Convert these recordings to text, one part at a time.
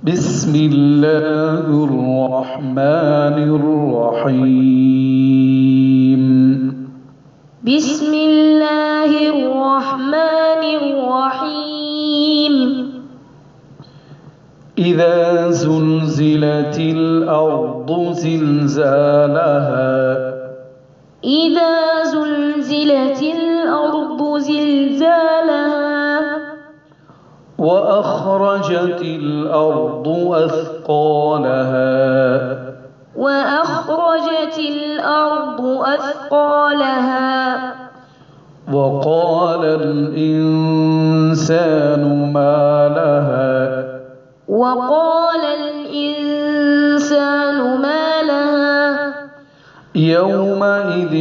بسم الله الرحمن الرحيم. بسم الله الرحمن الرحيم. إذا زلزلت الأرض زلزالها. إذا زلزلت الأرض زلزالها. وأخرجت الأرض أثقالها. وأخرجت الأرض أثقالها. وقال الإنسان ما لها. وقال الإنسان ما لها. يومئذ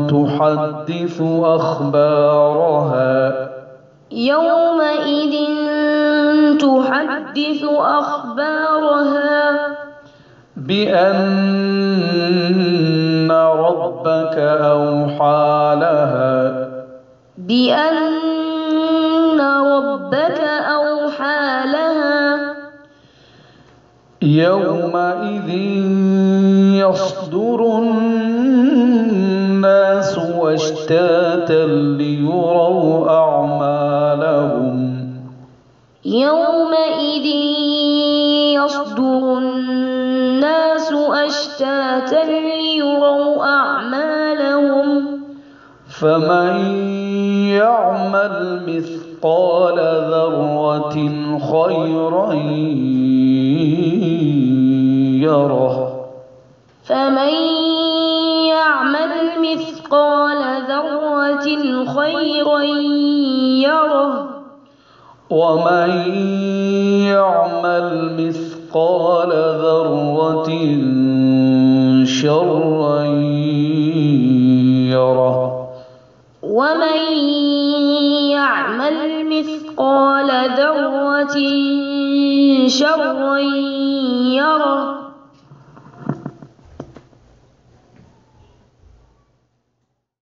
تحدث أخبارها. يومئذ تحدث أخبارها. بأن ربك أوحى لها. بأن ربك أوحى لها. يومئذ يصدر الناس أشتاتا ليروا أعمالهم. يومئذ يصدر الناس أشتاتا ليروا أعمالهم. فمن يعمل مثقال ذرة خيرا يره. فمن يعمل مثقال ذرة خيرا يره. ومن يعمل مثقال ذرة شرا يره. ومن يعمل مثقال ذرة شرا